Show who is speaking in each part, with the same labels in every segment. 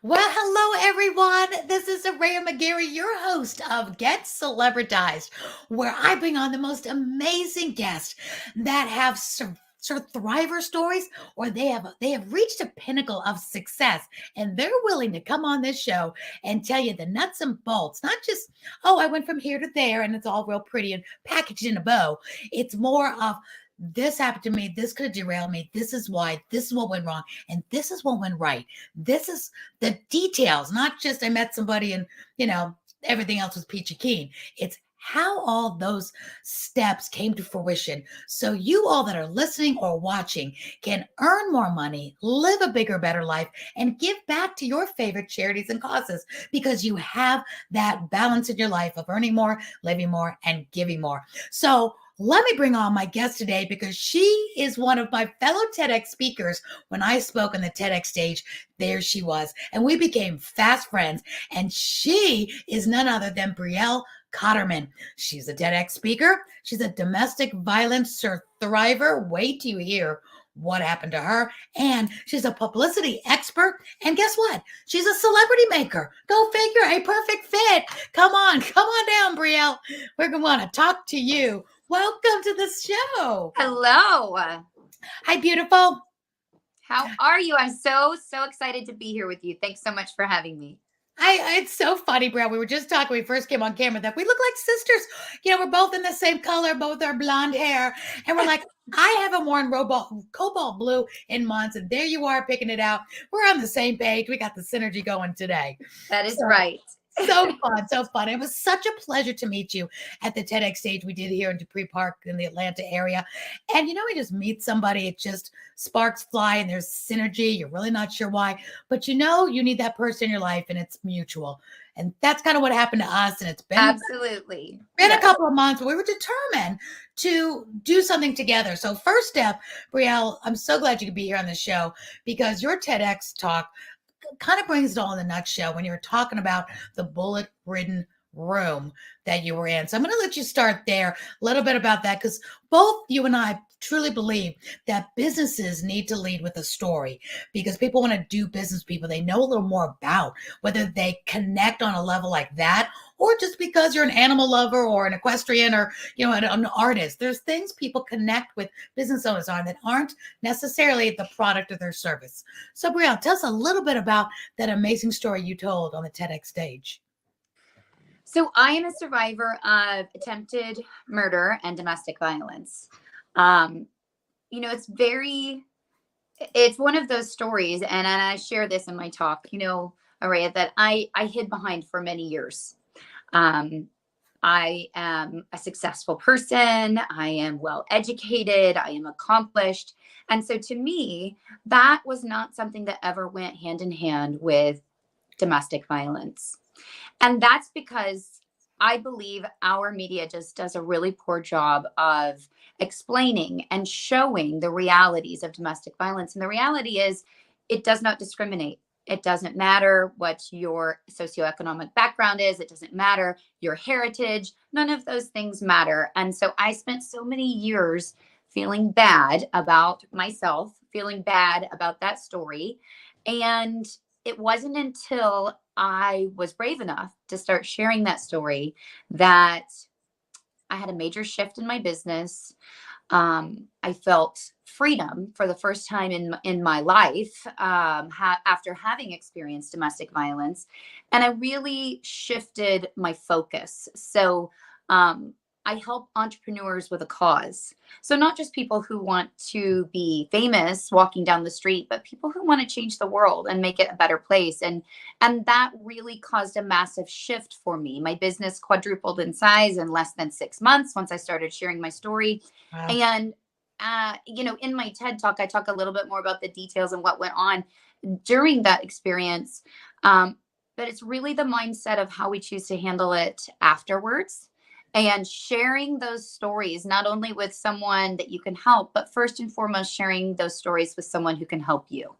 Speaker 1: Well, hello everyone. This is Aurea McGarry, your host of Get Celebritized, where I bring on the most amazing guests that have thriver stories, or they have reached a pinnacle of success, and they're willing to come on this show and tell you the nuts and bolts. Not just, oh, I went from here to there, and it's all real pretty and packaged in a bow. It's more of, this happened to me, this could have derailed me, this is why, this is what went wrong, and this is what went right. This is the details, not just I met somebody and, everything else was peachy keen. It's how all those steps came to fruition. So you all that are listening or watching can earn more money, live a bigger, better life, and give back to your favorite charities and causes because you have that balance in your life of earning more, living more, and giving more. So let me bring on my guest today because she is one of my fellow TEDx speakers. When I spoke on the TEDx stage, there she was. And we became fast friends. And she is none other than Brielle Cotterman. She's a TEDx speaker. She's a domestic violence survivor. Wait till you hear what happened to her. And she's a publicity expert. And guess what? She's a celebrity maker. Go figure, a perfect fit. Come on down, Brielle. We're going to want to talk to you. Welcome to the show.
Speaker 2: Hello.
Speaker 1: Hi, beautiful.
Speaker 2: How are you? I'm so excited to be here with you. Thanks so much for having me.
Speaker 1: It's so funny, Brad. We were just talking when we first came on camera that we look like sisters. We're both in the same color, both our blonde hair. And we're like, I haven't worn cobalt blue in months. And there you are picking it out. We're on the same page. We got the synergy going today.
Speaker 2: That is right.
Speaker 1: So fun. It was such a pleasure to meet you at the TEDx stage we did here in Dupree Park in the Atlanta area. And we just meet somebody, it just sparks fly and there's synergy. You're really not sure why, but you need that person in your life and it's mutual. And that's kind of what happened to us. And it's been
Speaker 2: absolutely
Speaker 1: a couple of months. We were determined to do something together. So first step, Brielle, I'm so glad you could be here on the show because your TEDx talk kind of brings it all in a nutshell when you were talking about the bullet-ridden room that you were in. So I'm going to let you start there, a little bit about that, because both you and I truly believe that businesses need to lead with a story because people want to do business with people they know a little more about, whether they connect on a level like that or just because you're an animal lover or an equestrian or, an artist. There's things people connect with business owners on that aren't necessarily the product of their service. So, Brielle, tell us a little bit about that amazing story you told on the TEDx stage.
Speaker 2: So I am a survivor of attempted murder and domestic violence. It's one of those stories, and I share this in my talk, Aurea, that I hid behind for many years. I am a successful person. I am well educated. I am accomplished. And so to me, that was not something that ever went hand in hand with domestic violence. And that's because I believe our media just does a really poor job of explaining and showing the realities of domestic violence. And the reality is it does not discriminate. It doesn't matter what your socioeconomic background is. It doesn't matter your heritage. None of those things matter. And so I spent so many years feeling bad about myself, feeling bad about that story. And it wasn't until I was brave enough to start sharing that story that I had a major shift in my business. I felt freedom for the first time in my life after having experienced domestic violence. And I really shifted my focus. So I help entrepreneurs with a cause. So not just people who want to be famous walking down the street, but people who want to change the world and make it a better place. And that really caused a massive shift for me. My business quadrupled in size in less than 6 months once I started sharing my story. Wow. And, in my TED Talk, I talk a little bit more about the details and what went on during that experience. But it's really the mindset of how we choose to handle it afterwards. And sharing those stories, not only with someone that you can help, but first and foremost, sharing those stories with someone who can help you.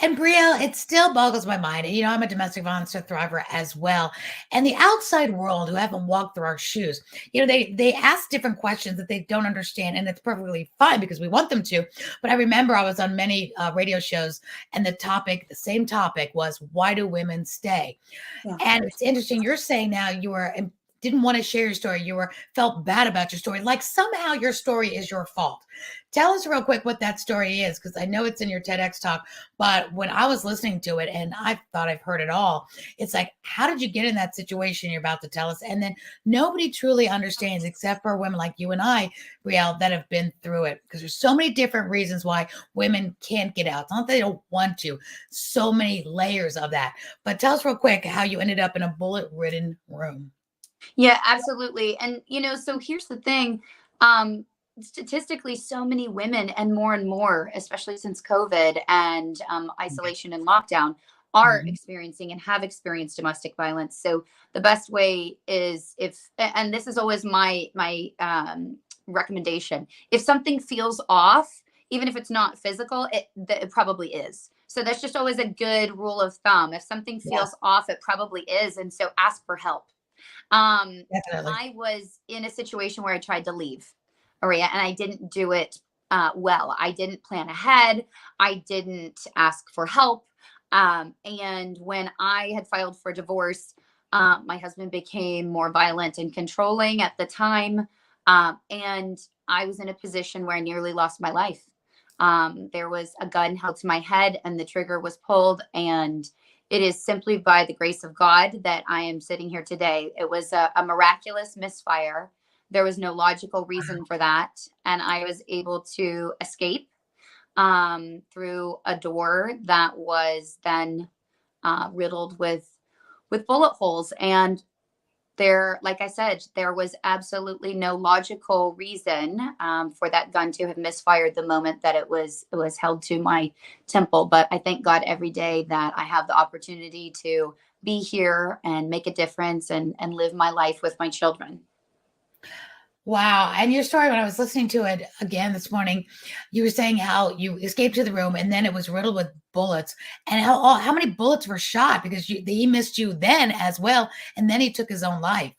Speaker 1: And Brielle, it still boggles my mind. You know, I'm a domestic violence survivor as well. And the outside world who haven't walked through our shoes, you know, they ask different questions that they don't understand, and it's perfectly fine because we want them to. But I remember I was on many radio shows, and the same topic was, why do women stay?
Speaker 2: Yeah.
Speaker 1: And it's interesting. You're saying now you were didn't want to share your story. You were felt bad about your story. Like somehow your story is your fault. Tell us real quick what that story is, because I know it's in your TEDx talk. But when I was listening to it, and I thought I've heard it all, it's like, how did you get in that situation you're about to tell us? And then nobody truly understands, except for women like you and I, Brielle, that have been through it. Because there's so many different reasons why women can't get out. It's not that they don't want to. So many layers of that. But tell us real quick how you ended up in a bullet-ridden room.
Speaker 2: Yeah, absolutely. And, so here's the thing. Statistically, so many women and more, especially since COVID and isolation and lockdown, are experiencing and have experienced domestic violence. So the best way is and this is always my recommendation, if something feels off, even if it's not physical, it probably is. So that's just always a good rule of thumb. If something feels off, it probably is. And so ask for help.
Speaker 1: Definitely.
Speaker 2: I was in a situation where I tried to leave, Aurea, and I didn't do it well. I didn't plan ahead. I didn't ask for help. And when I had filed for divorce, my husband became more violent and controlling at the time. And I was in a position where I nearly lost my life. There was a gun held to my head and the trigger was pulled, and it is simply by the grace of God that I am sitting here today. It was a miraculous misfire. There was no logical reason for that. And I was able to escape through a door that was then riddled with bullet holes. And there, like I said, there was absolutely no logical reason for that gun to have misfired the moment that it was held to my temple. But I thank God every day that I have the opportunity to be here and make a difference and live my life with my children.
Speaker 1: Wow. And your story, when I was listening to it again this morning, you were saying how you escaped to the room and then it was riddled with bullets, and how many bullets were shot, because he missed you then as well. And then he took his own life.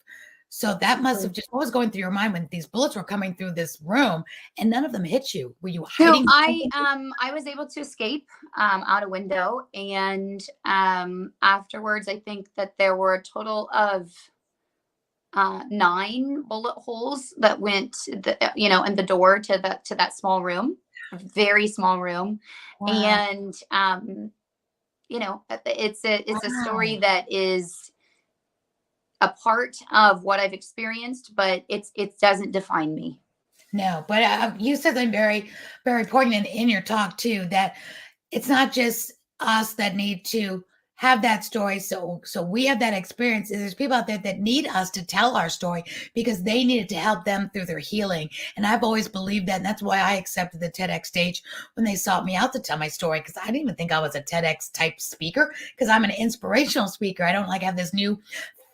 Speaker 1: So that must have just, what was going through your mind when these bullets were coming through this room and none of them hit you? Were you
Speaker 2: No,
Speaker 1: hiding?
Speaker 2: I was able to escape out a window, and afterwards, I think that there were a total of 9 bullet holes that went, in the door to that small room, a very small room.
Speaker 1: Wow.
Speaker 2: And it's a story that is a part of what I've experienced, but it doesn't define me.
Speaker 1: No, but you said something very, very poignant in your talk too, that it's not just us that need to have that story. So we have that experience. There's people out there that need us to tell our story because they needed to help them through their healing. And I've always believed that. And that's why I accepted the TEDx stage when they sought me out to tell my story, because I didn't even think I was a TEDx type speaker, because I'm an inspirational speaker. I don't have this new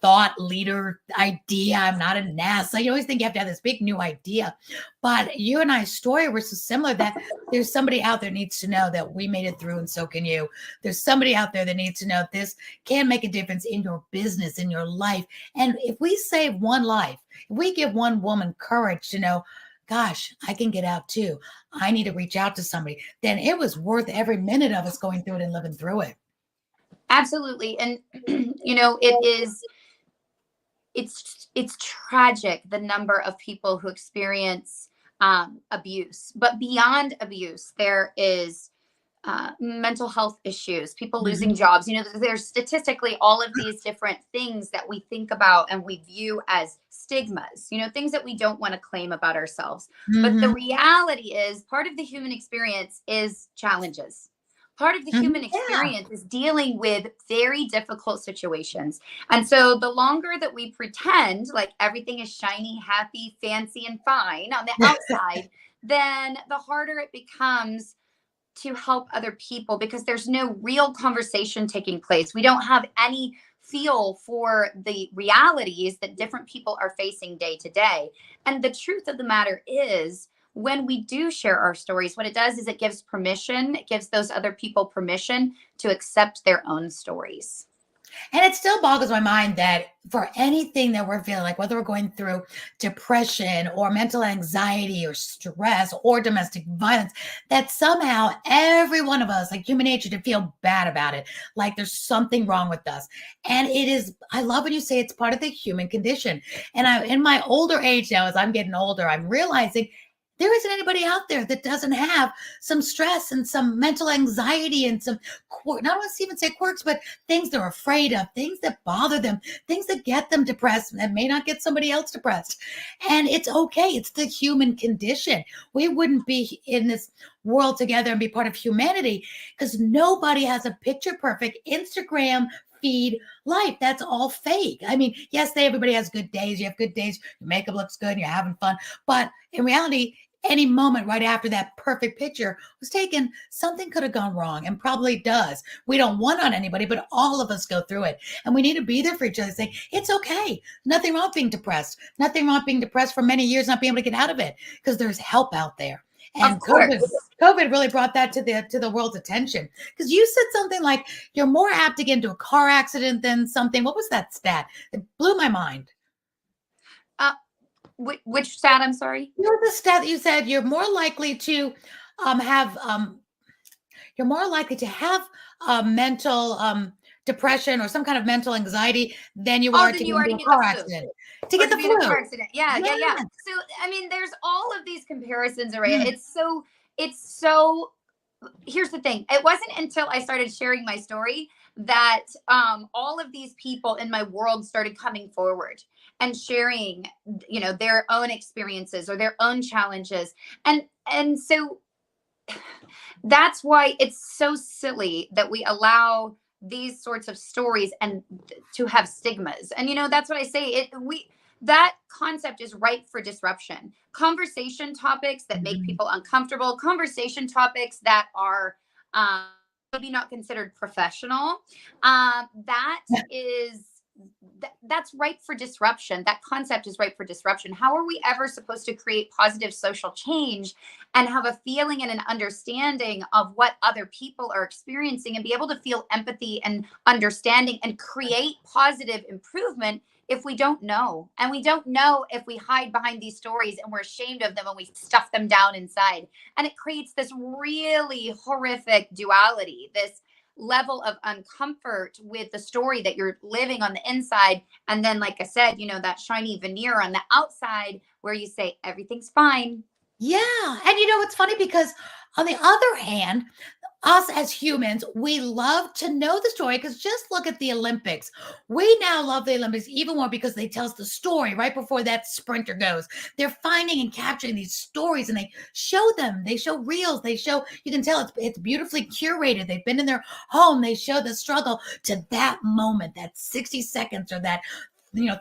Speaker 1: thought leader idea. I'm not a NASA. You always think you have to have this big new idea. But you and I's story were so similar that there's somebody out there needs to know that we made it through, and so can you. There's somebody out there that needs to know this can make a difference in your business, in your life. And if we save one life, if we give one woman courage to know, gosh, I can get out too, I need to reach out to somebody, then it was worth every minute of us going through it and living through it.
Speaker 2: Absolutely. And, it's tragic, the number of people who experience abuse. But beyond abuse, there is mental health issues, people losing jobs. There's statistically all of these different things that we think about and we view as stigmas, things that we don't want to claim about ourselves. But the reality is, part of the human experience is challenges. Part of the human experience is dealing with very difficult situations. And so the longer that we pretend like everything is shiny, happy, fancy, and fine on the outside, then the harder it becomes to help other people, because there's no real conversation taking place. We don't have any feel for the realities that different people are facing day to day. And the truth of the matter is, when we do share our stories, what it does is it gives permission, it gives those other people permission to accept their own stories.
Speaker 1: And it still boggles my mind that for anything that we're feeling, like whether we're going through depression or mental anxiety or stress or domestic violence, that somehow every one of us, like human nature, to feel bad about it, like there's something wrong with us. And it is, I love when you say it's part of the human condition. And in my older age now, as I'm getting older, I'm realizing there isn't anybody out there that doesn't have some stress and some mental anxiety and some, not want to even say quirks, but things they're afraid of, things that bother them, things that get them depressed and may not get somebody else depressed. And it's okay. It's the human condition. We wouldn't be in this world together and be part of humanity because nobody has a picture perfect Instagram feed life. That's all fake. I mean, yes, everybody has good days. You have good days. Your makeup looks good. And you're having fun. But in reality, any moment right after that perfect picture was taken, something could have gone wrong and probably does. We don't want on anybody, but all of us go through it. And we need to be there for each other and say, it's okay. Nothing wrong with being depressed. Nothing wrong with being depressed for many years, not being able to get out of it because there's help out there. And COVID really brought that to the world's attention because you said something like you're more apt to get into a car accident than something. What was that stat? It blew my mind.
Speaker 2: Which stat? I'm sorry.
Speaker 1: You're the stat that you said you're more likely to have mental depression or some kind of mental anxiety than you are to get into a car accident. To get the flu.
Speaker 2: Yeah. So I mean, there's all of these comparisons, Aurea. It's so. Here's the thing. It wasn't until I started sharing my story that all of these people in my world started coming forward and sharing, their own experiences or their own challenges. And so that's why it's so silly that we allow these sorts of stories and to have stigmas. And, that's what I say. That concept is ripe for disruption. Conversation topics that make people uncomfortable, conversation topics that are maybe not considered professional. That's ripe for disruption. That concept is ripe for disruption. How are we ever supposed to create positive social change and have a feeling and an understanding of what other people are experiencing and be able to feel empathy and understanding and create positive improvement if we don't know? And we don't know if we hide behind these stories and we're ashamed of them and we stuff them down inside. And it creates this really horrific duality, this level of uncomfort with the story that you're living on the inside. And then, like I said, that shiny veneer on the outside where you say everything's fine.
Speaker 1: Yeah. And it's funny because on the other hand, us as humans, we love to know the story because just look at the Olympics. We now love the Olympics even more because they tell us the story right before that sprinter goes. They're finding and capturing these stories and they show them. They show reels. They show, you can tell it's beautifully curated. They've been in their home. They show the struggle to that moment, that 60 seconds or that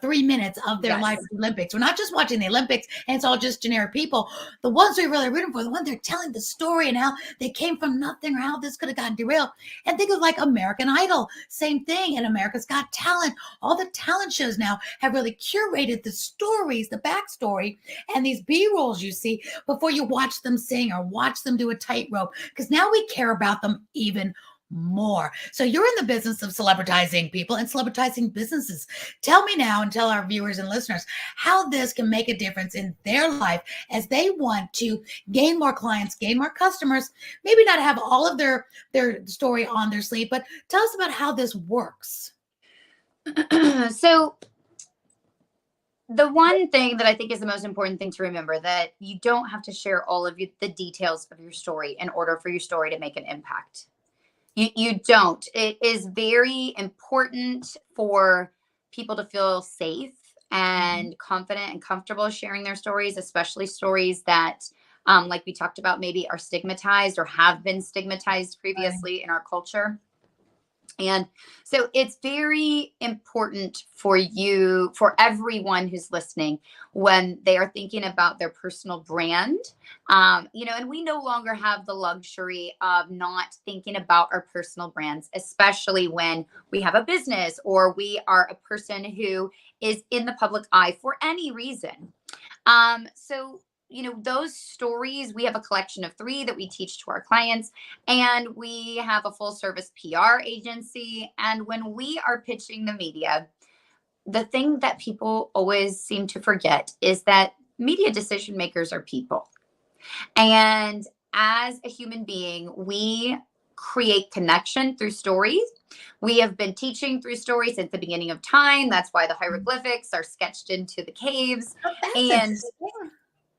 Speaker 1: 3 minutes of their life at the Olympics. We're not just watching the Olympics and it's all just generic people. The ones we're really rooting for, the ones they're telling the story and how they came from nothing or how this could have gotten derailed. And think of like American Idol, same thing. And America's Got Talent. All the talent shows now have really curated the stories, the backstory, and these B-rolls you see before you watch them sing or watch them do a tightrope. Because now we care about them even more. So you're in the business of celebritizing people and celebritizing businesses. Tell me now and tell our viewers and listeners how this can make a difference in their life as they want to gain more clients, gain more customers, maybe not have all of their story on their sleeve, but tell us about how this works.
Speaker 2: So the one thing that I think is the most important thing to remember, that you don't have to share all of the details of your story in order for your story to make an impact. You don't. It is very important for people to feel safe and confident and comfortable sharing their stories, especially stories that, like we talked about, maybe are stigmatized or have been stigmatized previously in our culture. And so it's very important for everyone who's listening, when they are thinking about their personal brand, and we no longer have the luxury of not thinking about our personal brands, especially when we have a business or we are a person who is in the public eye for any reason. So those stories, we have a collection of 3 that we teach to our clients, and we have a full service PR agency. And when we are pitching the media, the thing that people always seem to forget is that media decision makers are people. And as a human being, we create connection through stories. We have been teaching through stories since the beginning of time. That's why the hieroglyphics are sketched into the caves.
Speaker 1: Oh, that's
Speaker 2: And
Speaker 1: interesting.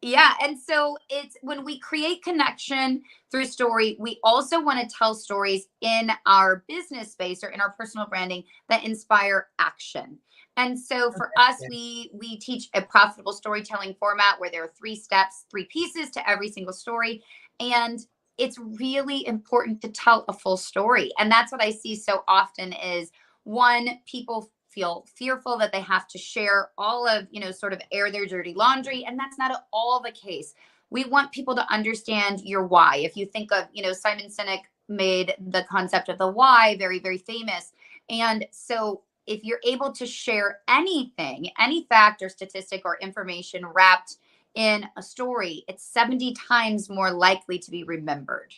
Speaker 2: yeah, and so it's when we create connection through story, we also want to tell stories in our business space or in our personal branding that inspire action. And so for us, we teach a profitable storytelling format where there are 3 steps, 3 pieces to every single story. And it's really important to tell a full story. And that's what I see so often is, one, people feel fearful that they have to share all of, sort of air their dirty laundry. And that's not at all the case. We want people to understand your why. If you think of, Simon Sinek made the concept of the why very, very famous. And so if you're able to share anything, any fact or statistic or information wrapped in a story, it's 70 times more likely to be remembered.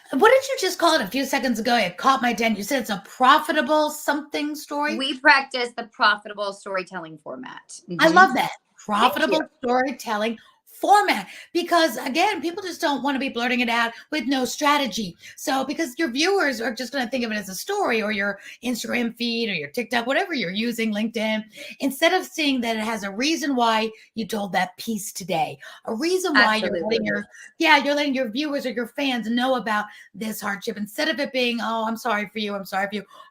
Speaker 1: What did you just call it a few seconds ago? It caught my attention. You said it's a profitable something story?
Speaker 2: We practice the profitable storytelling format.
Speaker 1: I
Speaker 2: Mhm.
Speaker 1: love that.
Speaker 2: Thank
Speaker 1: Profitable
Speaker 2: you.
Speaker 1: storytelling format, because again, people just don't want to be blurting it out with no strategy. So because your viewers are just going to think of it as a story, or your Instagram feed or your TikTok, whatever you're using, LinkedIn, instead of seeing that it has a reason why you told that piece today, a reason why
Speaker 2: Absolutely.
Speaker 1: you're letting your viewers or your fans know about this hardship, instead of it being, oh, I'm sorry for you, or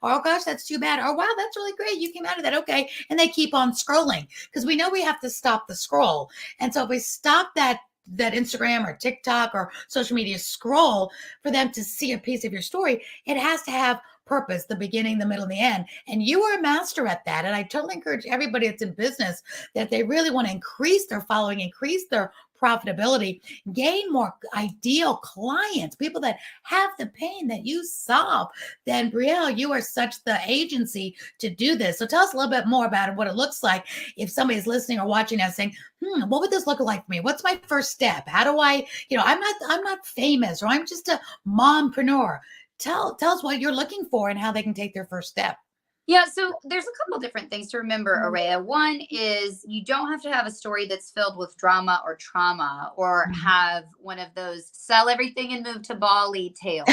Speaker 1: oh gosh, that's too bad, or wow, that's really great, you came out of that, okay, and they keep on scrolling, because we know we have to stop the scroll. And so if we stop that Instagram or TikTok or social media scroll for them to see a piece of your story, it has to have purpose, the beginning, the middle, and the end. And you are a master at that. And I totally encourage everybody that's in business that they really want to increase their following, increase their profitability, gain more ideal clients, people that have the pain that you solve. Then Brielle, you are such the agency to do this. So tell us a little bit more about it, what it looks like if somebody's listening or watching us saying, what would this look like for me? What's my first step? How do I, I'm not famous, or I'm just a mompreneur. Tell us what you're looking for and how they can take their first step.
Speaker 2: Yeah, so there's a couple different things to remember, Aurea. One is you don't have to have a story that's filled with drama or trauma, or have one of those sell everything and move to Bali tales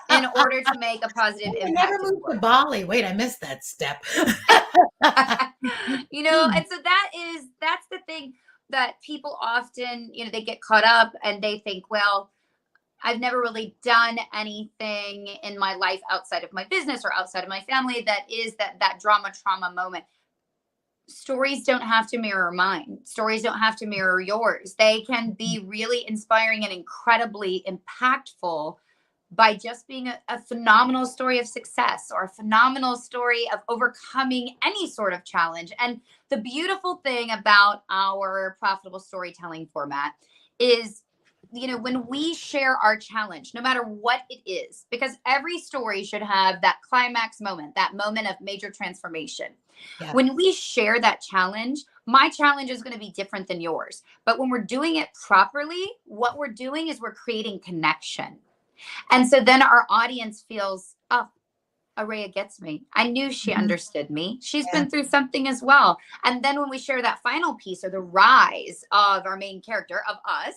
Speaker 2: in order to make a positive impact.
Speaker 1: Never moved to Bali. Wait, I missed that step.
Speaker 2: And so that's the thing that people often, they get caught up and they think, well, I've never really done anything in my life outside of my business or outside of my family that is that drama trauma moment. Stories don't have to mirror mine. Stories don't have to mirror yours. They can be really inspiring and incredibly impactful by just being a phenomenal story of success, or a phenomenal story of overcoming any sort of challenge. And the beautiful thing about our profitable storytelling format is, when we share our challenge, no matter what it is, because every story should have that climax moment, that moment of major transformation. Yeah. When we share that challenge, my challenge is going to be different than yours. But when we're doing it properly, what we're doing is we're creating connection. And so then our audience feels, oh, Aurea gets me. I knew she understood me. She's been through something as well. And then when we share that final piece, or the rise of our main character, of us,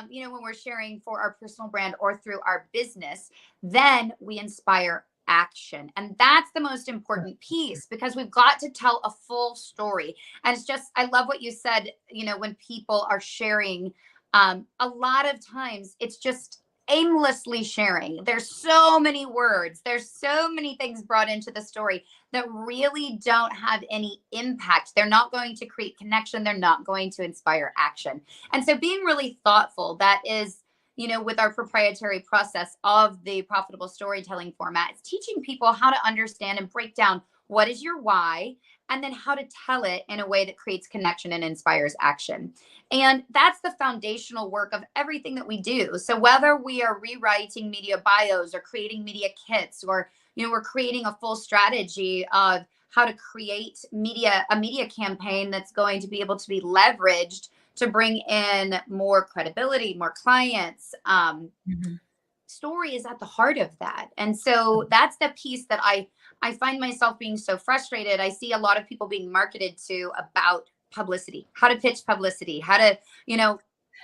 Speaker 2: when we're sharing for our personal brand or through our business, then we inspire action. And that's the most important piece, because we've got to tell a full story. And it's just, I love what you said, when people are sharing, a lot of times it's just aimlessly sharing. There's so many words, there's so many things brought into the story that really don't have any impact. They're not going to create connection. They're not going to inspire action. And so being really thoughtful, that is, with our proprietary process of the profitable storytelling format, it's teaching people how to understand and break down what is your why, and then how to tell it in a way that creates connection and inspires action. And that's the foundational work of everything that we do. So whether we are rewriting media bios, or creating media kits, or, we're creating a full strategy of how to create a media campaign that's going to be able to be leveraged to bring in more credibility, more clients.
Speaker 1: Mhm.
Speaker 2: Story is at the heart of that. And so that's the piece that I find myself being so frustrated. I see a lot of people being marketed to about publicity, how to pitch publicity, how to,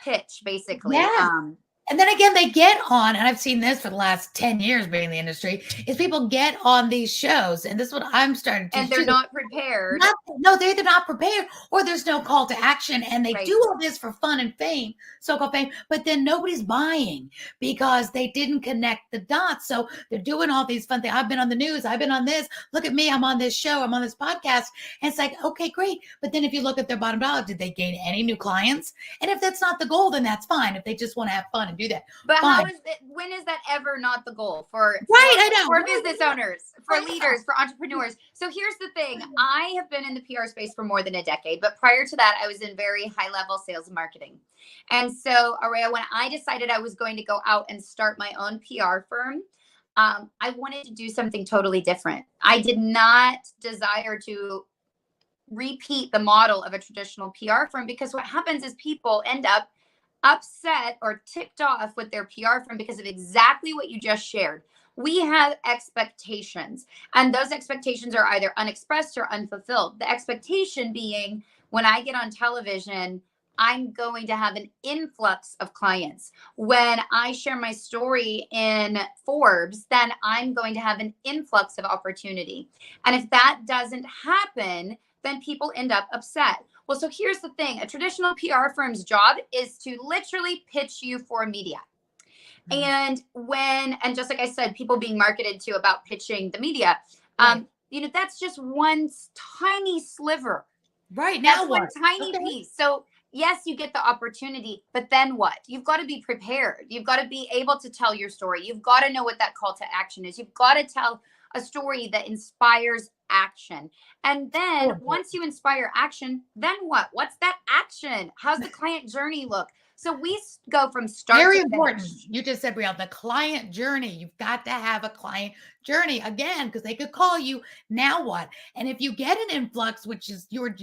Speaker 2: pitch basically.
Speaker 1: Yeah. And then again, they get on, and I've seen this for the last 10 years being in the industry, is people get on these shows, and this is what I'm starting to
Speaker 2: And
Speaker 1: teach
Speaker 2: they're
Speaker 1: too.
Speaker 2: not prepared.
Speaker 1: No, they're either not prepared or there's no call to action, and they
Speaker 2: Right.
Speaker 1: do all this for fun and fame, so-called fame, but then nobody's buying because they didn't connect the dots. So they're doing all these fun things. I've been on the news. I've been on this. Look at me. I'm on this show. I'm on this podcast. And it's like, okay, great. But then if you look at their bottom dollar, did they gain any new clients? And if that's not the goal, then that's fine. If they just want to have fun and do that.
Speaker 2: But
Speaker 1: fine.
Speaker 2: when is that ever not the goal for
Speaker 1: I know.
Speaker 2: for business owners, for
Speaker 1: I know.
Speaker 2: leaders, for entrepreneurs? So here's the thing. I have been in the PR space for more than a decade, but prior to that, I was in very high level sales and marketing. And so, Aurea, when I decided I was going to go out and start my own PR firm, I wanted to do something totally different. I did not desire to repeat the model of a traditional PR firm, because what happens is people end up upset or ticked off with their PR firm because of exactly what you just shared. We have expectations, and those expectations are either unexpressed or unfulfilled. The expectation being, when I get on television, I'm going to have an influx of clients. When I share my story in Forbes, then I'm going to have an influx of opportunity. And if that doesn't happen, then people end up upset. Well, so here's the thing. A traditional PR firm's job is to literally pitch you for media. And just like I said, people being marketed to about pitching the media, that's just one tiny sliver.
Speaker 1: Right. Now
Speaker 2: that's one tiny piece. So yes, you get the opportunity, but then what? You've got to be prepared. You've got to be able to tell your story. You've got to know what that call to action is. You've got to tell a story that inspires action. And then once you inspire action, then what? What's that action? How's the client journey look? So we go from start
Speaker 1: Very
Speaker 2: to
Speaker 1: important.
Speaker 2: finish.
Speaker 1: You just said, Brielle, the client journey. You've got to have a client journey again, because they could call you. Now what? And if you get an influx, which is your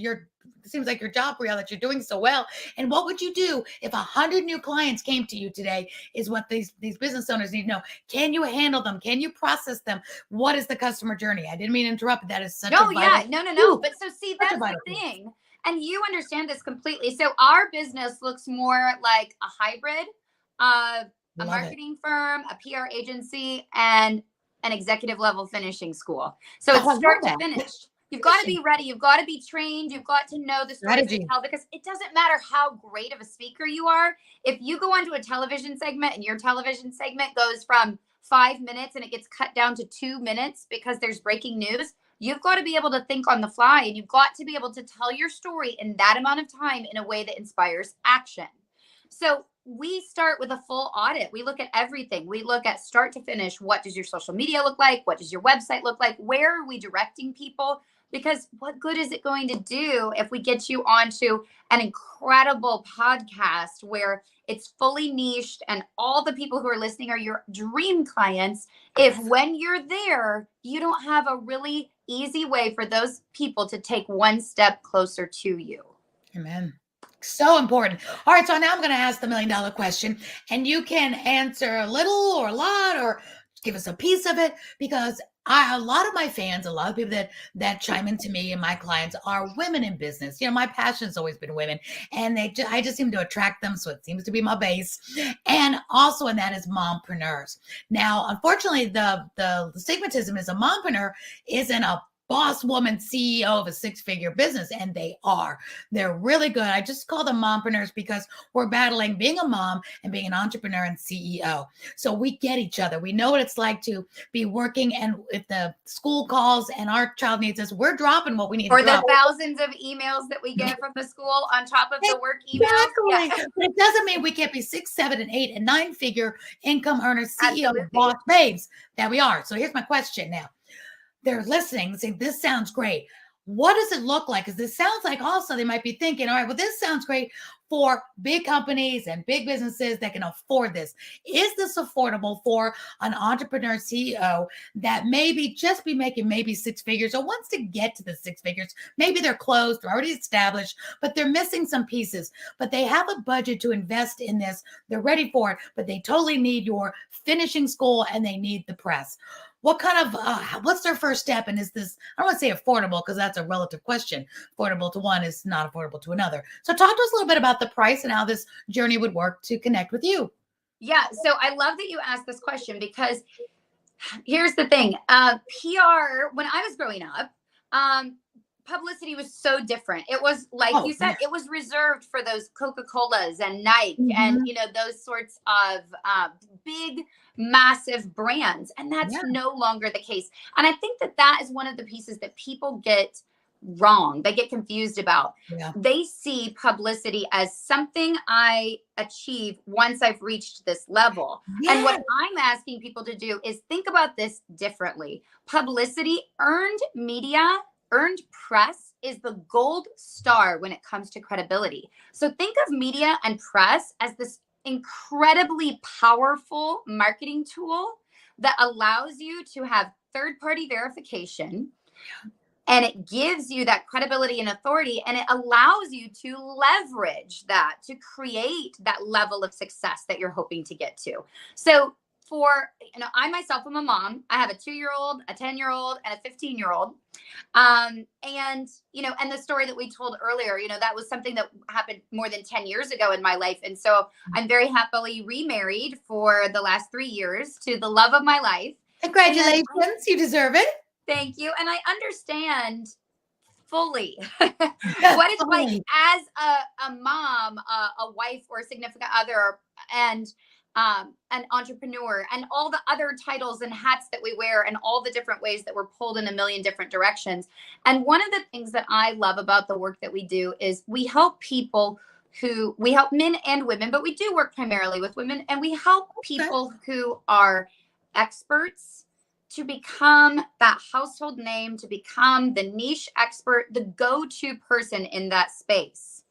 Speaker 1: it seems like your job, Brielle, that you're doing so well. And what would you do if 100 new clients came to you today? Is what these business owners need to know. Can you handle them? Can you process them? What is the customer journey? I didn't mean to interrupt, but that is such a vital.
Speaker 2: No. But so see, that's the thing. And you understand this completely. So our business looks more like a hybrid, a marketing firm, a PR agency, and an executive level finishing school. So it's start to finish. You've got to be ready. You've got to be trained. You've got to know the stories to tell, because it doesn't matter how great of a speaker you are. If you go onto a television segment and your television segment goes from 5 minutes and it gets cut down to 2 minutes because there's breaking news, you've got to be able to think on the fly, and you've got to be able to tell your story in that amount of time in a way that inspires action. So we start with a full audit. We look at everything. We look at start to finish. What does your social media look like? What does your website look like? Where are we directing people? Because what good is it going to do if we get you onto an incredible podcast where it's fully niched and all the people who are listening are your dream clients, if when you're there, you don't have a really easy way for those people to take one step closer to you?
Speaker 1: Amen. So important. All right. So now I'm going to ask the $1 million question, and you can answer a little or a lot, or give us a piece of it, because a lot of my fans, a lot of people that chime into me and my clients are women in business. My passion's always been women, and I just seem to attract them. So it seems to be my base. And also, and that is mompreneurs. Now, unfortunately, the stigmatism is a mompreneur isn't a boss woman CEO of a 6-figure business, and they're really good. I just call them mompreneurs because we're battling being a mom and being an entrepreneur and CEO. So we get each other. We know what it's like to be working, and if the school calls and our child needs us, we're dropping what we need.
Speaker 2: Or the thousands of emails that we get from the school on top of the work emails.
Speaker 1: Yeah. But it doesn't mean we can't be 6, 7, and 8 and 9-figure income earners, CEO, boss babes that we are. So here's my question now. They're listening and saying, this sounds great. what does it look like? Because this sounds like also they might be thinking, all right, well, this sounds great for big companies and big businesses that can afford this. Is this affordable for an entrepreneur CEO that maybe just be making maybe six figures or wants to get to the six figures? Maybe they're close, they're already established, but they're missing some pieces, but they have a budget to invest in this. They're ready for it, but they totally need your finishing school and they need the press. What kind of, what's their first step? And is this, I don't want to say affordable because that's a relative question. Affordable to one is not affordable to another. So talk to us a little bit about the price and how this journey would work to connect with you.
Speaker 2: Yeah. So I love that you asked this question because here's the thing. PR, when I was growing up, publicity was so different. It was like you said, it was reserved for those Coca-Colas and Nike and, you know, those sorts of big, massive brands. And that's no longer the case. And I think that that is one of the pieces that people get wrong. They get confused about. They see publicity as something I achieve once I've reached this level. And what I'm asking people to do is think about this differently. Publicity, earned media, earned press is the gold star when it comes to credibility. So think of media and press as this incredibly powerful marketing tool that allows you to have third-party verification. And it gives you that credibility and authority, and it allows you to leverage that to create that level of success that you're hoping to get to. So for, you know, I myself am a mom. I have a 2-year-old, a 10-year-old, and a 15-year-old. And, you know, and the story that we told earlier, you know, that was something that happened more than 10 years ago in my life. And so I'm very happily remarried for the last 3 years to the love of my life.
Speaker 1: Congratulations. You deserve it.
Speaker 2: Thank you. And I understand fully what it's like as a mom, a wife or a significant other, and an entrepreneur, and all the other titles and hats that we wear, and all the different ways that we're pulled in a million different directions. And one of the things that I love about the work that we do is we help people we help men and women, but we do work primarily with women, and we help people who are experts to become that household name, to become the niche expert, the go-to person in that space.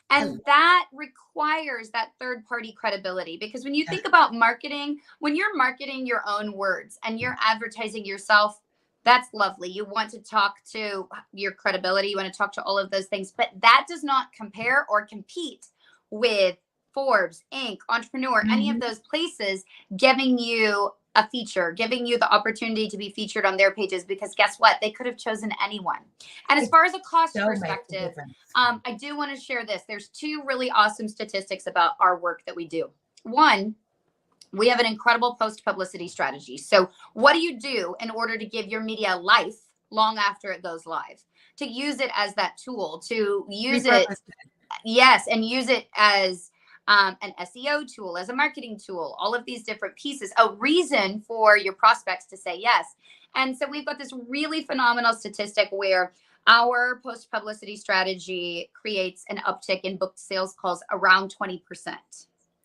Speaker 2: And that requires that third-party credibility, because when you think about marketing, when you're marketing your own words and you're advertising yourself, that's lovely. You want to talk to your credibility. You want to talk to all of those things, but that does not compare or compete with Forbes, Inc., Entrepreneur, any of those places giving you a feature, giving you the opportunity to be featured on their pages, because guess what? They could have chosen anyone. And as far as a cost perspective, I do want to share this. There's 2 really awesome statistics about our work that we do. One, we have an incredible post-publicity strategy. So what do you do in order to give your media life long after it goes live? To use it as that tool, to use it, and use it as an SEO tool, as a marketing tool, all of these different pieces, a reason for your prospects to say yes. And so we've got this really phenomenal statistic where our post-publicity strategy creates an uptick in booked sales calls around 20%.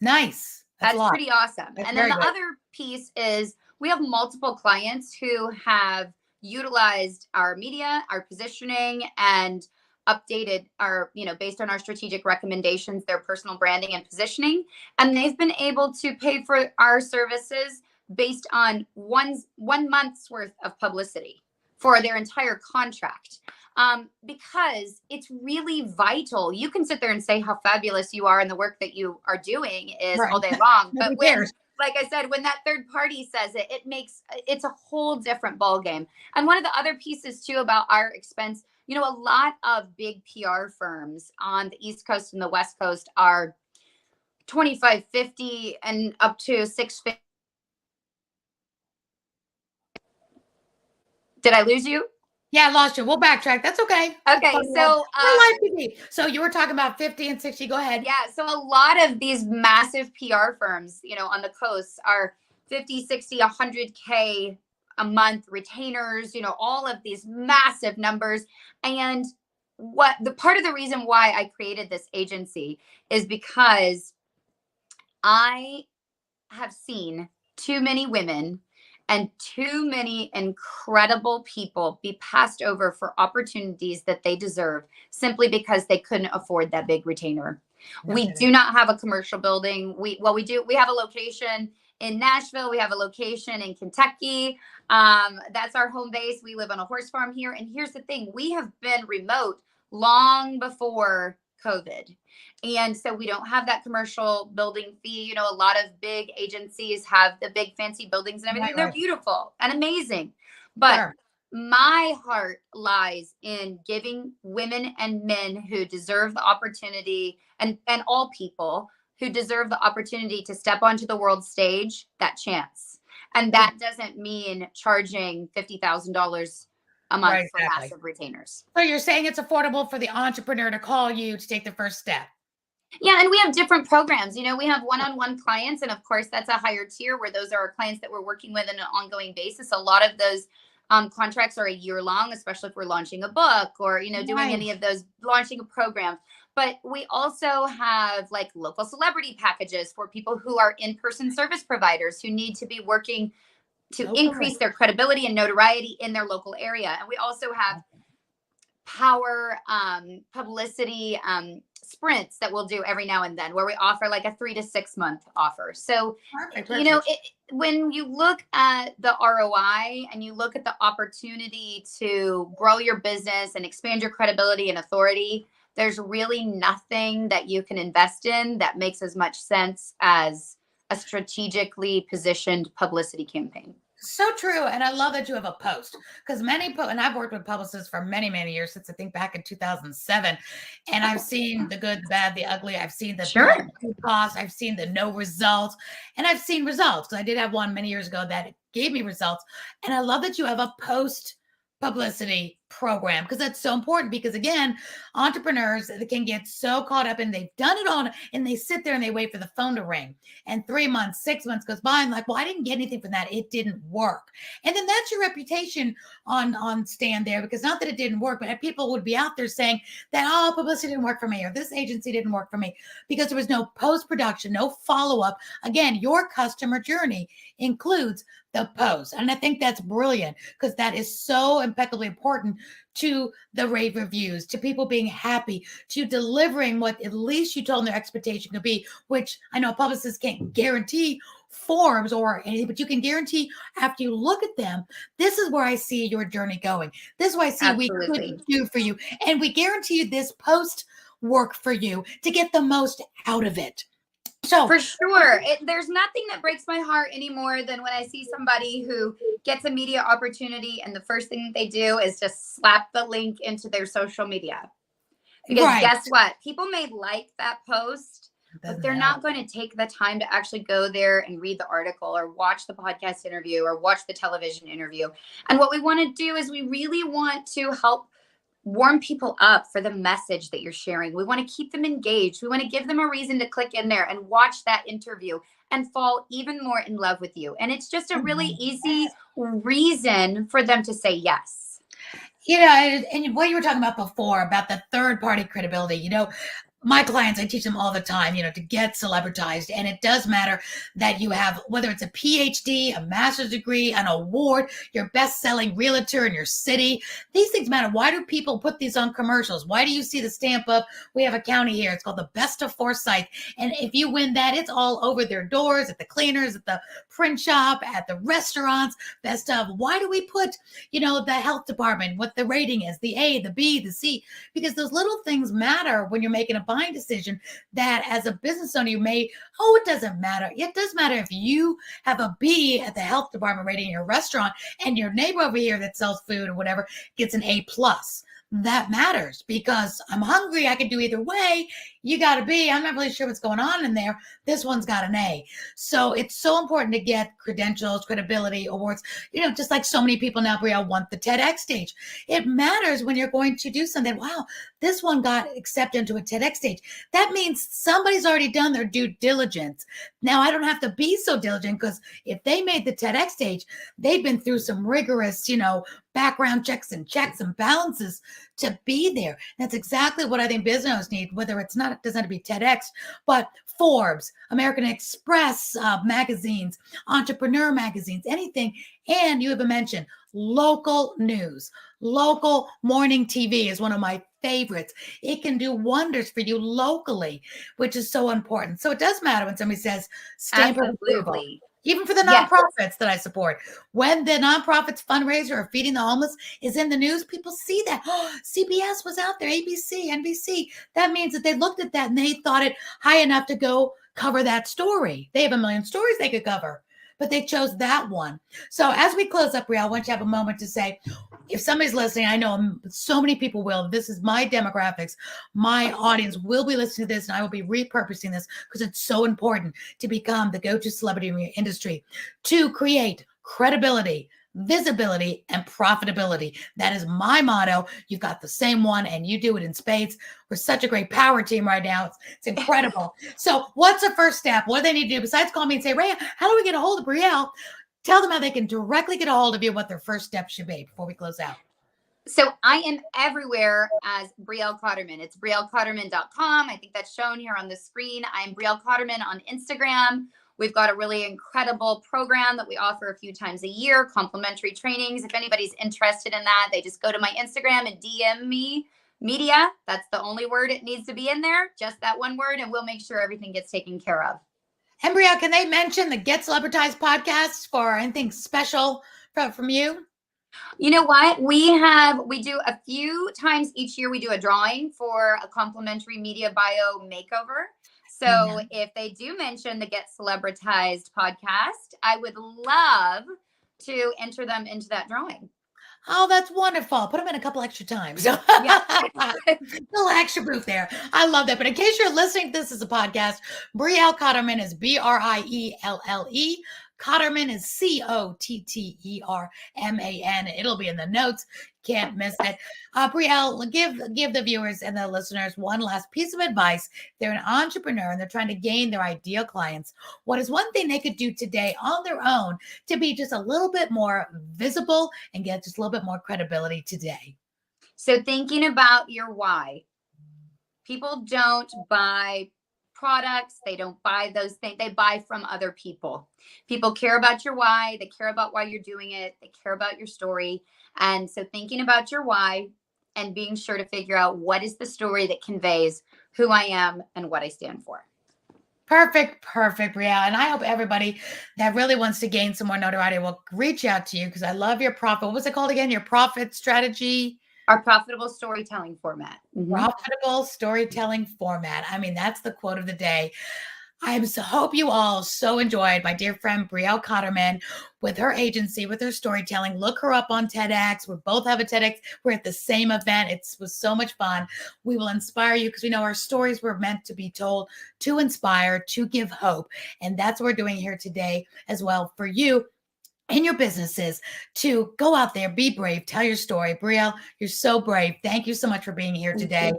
Speaker 1: Nice.
Speaker 2: That's pretty awesome. And then the other piece is we have multiple clients who have utilized our media, our positioning, and updated our, you know, based on our strategic recommendations, their personal branding and positioning. And they've been able to pay for our services based on one month's worth of publicity for their entire contract. Because it's really vital. You can sit there and say how fabulous you are and the work that you are doing is all day long. But when, like I said, when that third party says it, it's a whole different ball game. And one of the other pieces too about our expense, you know, a lot of big PR firms on the East Coast and the West Coast are 25, 50 and up to 650. Did I lose you?
Speaker 1: Yeah, I lost you. We'll backtrack. That's okay.
Speaker 2: Okay.
Speaker 1: So you were talking about 50 and 60. Go ahead.
Speaker 2: Yeah. So a lot of these massive PR firms, you know, on the coast are 50, 60, 100K a month retainers, you know, all of these massive numbers. And what the part of the reason why I created this agency is because I have seen too many women and too many incredible people be passed over for opportunities that they deserve simply because they couldn't afford that big retainer. We do not have a commercial building. We have a location in Nashville. We have a location in Kentucky. That's our home base. We live on a horse farm here. And here's the thing. We have been remote long before COVID. And so we don't have that commercial building fee. You know, a lot of big agencies have the big fancy buildings and everything. They're beautiful and amazing. But my heart lies in giving women and men who deserve the opportunity, and all people who deserve the opportunity to step onto the world stage, that chance. And that doesn't mean charging $50,000 a month for massive retainers.
Speaker 1: So you're saying it's affordable for the entrepreneur to call you to take the first step.
Speaker 2: Yeah. And we have different programs. You know, we have one-on-one clients. And of course, that's a higher tier where those are our clients that we're working with on an ongoing basis. A lot of those contracts are a year long, especially if we're launching a book or, you know, doing any of those, launching a program. But we also have like local celebrity packages for people who are in-person service providers who need to be working to increase their credibility and notoriety in their local area. And we also have power publicity sprints that we'll do every now and then, where we offer like a 3 to 6 month offer. So, you know, when you look at the ROI and you look at the opportunity to grow your business and expand your credibility and authority, there's really nothing that you can invest in that makes as much sense as a strategically positioned publicity campaign.
Speaker 1: So true. And I love that you have a post, because and I've worked with publicists for many, many years, since I think back in 2007. And I've seen the good, the bad, the ugly. I've seen the cost. I've seen the no results, and I've seen results. I did have one many years ago that gave me results. And I love that you have a post publicity program, because that's so important. Because again, entrepreneurs can get so caught up and they've done it all, and they sit there and they wait for the phone to ring, and 3 months, 6 months goes by, and like, well, I didn't get anything from that. It didn't work. And then that's your reputation on stand there, because not that it didn't work, but people would be out there saying that, oh, publicity didn't work for me, or this agency didn't work for me, because there was no post-production, no follow-up. Again, your customer journey includes the post. And I think that's brilliant, because that is so impeccably important to the rave reviews, to people being happy, to delivering what at least you told them their expectation could be, which I know publicists can't guarantee forms or anything, but you can guarantee after you look at them, this is where I see your journey going. This is what I see we could do for you. And we guarantee you this post work for you to get the most out of it. So
Speaker 2: for sure, there's nothing that breaks my heart anymore than when I see somebody who gets a media opportunity and the first thing they do is just slap the link into their social media. Because guess what? People may like that post, but they're not going to take the time to actually go there and read the article or watch the podcast interview or watch the television interview. And what we want to do is we really want to help warm people up for the message that you're sharing. We want to keep them engaged. We want to give them a reason to click in there and watch that interview and fall even more in love with you. And it's just a really easy reason for them to say yes.
Speaker 1: You know, and what you were talking about before about the third party credibility, you know, my clients, I teach them all the time, you know, to get celebritized. And it does matter that you have, whether it's a PhD, a master's degree, an award, your best-selling realtor in your city. These things matter. Why do people put these on commercials? Why do you see the stamp of, we have a county here, it's called the Best of Forsyth. And if you win that, it's all over their doors, at the cleaners, at the print shop, at the restaurants, best of. Why do we put, you know, the health department, what the rating is, the A, the B, the C? Because those little things matter when you're making a buying decision, that as a business owner you may, oh, it doesn't matter. It does matter if you have a B at the health department rating in your restaurant and your neighbor over here that sells food or whatever gets an A+. That matters, because I'm hungry. I could do either way. You got a B. I'm not really sure what's going on in there. This one's got an A. So it's so important to get credentials, credibility, awards. You know, just like so many people now, Brielle, want the TEDx stage. It matters when you're going to do something. Wow, this one got accepted into a TEDx stage. That means somebody's already done their due diligence. Now, I don't have to be so diligent, because if they made the TEDx stage, they've been through some rigorous, you know, background checks and balances to be there. That's exactly what I think business owners need, whether it's not doesn't have to be TEDx, but Forbes, American Express magazines, entrepreneur magazines, anything. And you even mentioned local news. Local morning TV is one of my favorites. It can do wonders for you locally, which is so important. So it does matter when somebody says stamp of approval.
Speaker 2: Absolutely.
Speaker 1: Even for the
Speaker 2: Yes.
Speaker 1: nonprofits that I support. When the nonprofits fundraiser or feeding the homeless is in the news, people see that. Oh, CBS was out there, ABC, NBC. That means that they looked at that and they thought it high enough to go cover that story. They have a million stories they could cover, but they chose that one. So as we close up, Brielle, I want you to have a moment to say, if somebody's listening, I know so many people will. This is my demographics. My audience will be listening to this, and I will be repurposing this because it's so important to become the go-to celebrity in your industry, to create credibility, visibility, and profitability. That is my motto. You've got the same one, and you do it in spades. We're such a great power team right now. It's incredible. So what's the first step? What do they need to do besides call me and say, Rhea, how do we get a hold of Brielle? Tell them how they can directly get a hold of you, what their first step should be before we close out.
Speaker 2: So I am everywhere as Brielle Cotterman. It's briellecotterman.com. I think that's shown here on the screen. I'm Brielle Cotterman on Instagram. We've got a really incredible program that we offer a few times a year, complimentary trainings. If anybody's interested in that, they just go to my Instagram and DM me, media. That's the only word it needs to be in there, just that one word, and we'll make sure everything gets taken care of.
Speaker 1: And Brielle, can they mention the Get Celebritized podcast for anything special from you?
Speaker 2: You know what? We do a few times each year. We do a drawing for a complimentary media bio makeover. So if they do mention the Get Celebritized podcast, I would love to enter them into that drawing.
Speaker 1: Oh, that's wonderful. Put them in a couple extra times.
Speaker 2: Yeah.
Speaker 1: A little extra proof there. I love that. But in case you're listening, this is a podcast. Brielle Cotterman is Brielle. Cotterman is Cotterman. It'll be in the notes. Can't miss it. Brielle, give the viewers and the listeners one last piece of advice. They're an entrepreneur and they're trying to gain their ideal clients. What is one thing they could do today on their own to be just a little bit more visible and get just a little bit more credibility today?
Speaker 2: So thinking about your why. People don't buy products. They don't buy those things. They buy from other people. People care about your why. They care about why you're doing it. They care about your story. And so thinking about your why and being sure to figure out what is the story that conveys who I am and what I stand for.
Speaker 1: Perfect, Brielle. And I hope everybody that really wants to gain some more notoriety will reach out to you because I love your profit. What was it called again? Your profit strategy?
Speaker 2: Our profitable storytelling format.
Speaker 1: Profitable storytelling format. I mean, that's the quote of the day. I hope you all so enjoyed my dear friend Brielle Cotterman with her agency, with her storytelling. Look her up on TEDx. We both have a TEDx. We're at the same event. It was so much fun. We will inspire you because we know our stories were meant to be told to inspire, to give hope. And that's what we're doing here today as well for you in your businesses to go out there, be brave, tell your story. Brielle, you're so brave. Thank you so much for being here today.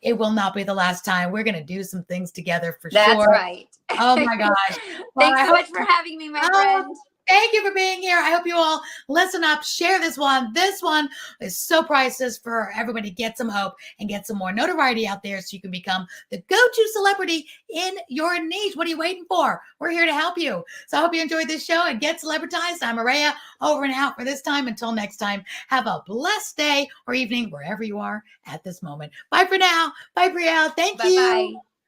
Speaker 1: It will not be the last time. We're going to do some things together for sure.
Speaker 2: That's right.
Speaker 1: Oh my gosh.
Speaker 2: Thanks so much for having me, my friend.
Speaker 1: Thank you for being here. I hope you all listen up, share this one. This one is so priceless for everybody to get some hope and get some more notoriety out there so you can become the go-to celebrity in your niche. What are you waiting for? We're here to help you. So I hope you enjoyed this show and Get Celebritized. I'm Aurea, over and out for this time. Until next time, have a blessed day or evening wherever you are at this moment. Bye for now. Bye, Brielle. Thank you.
Speaker 2: Bye-bye.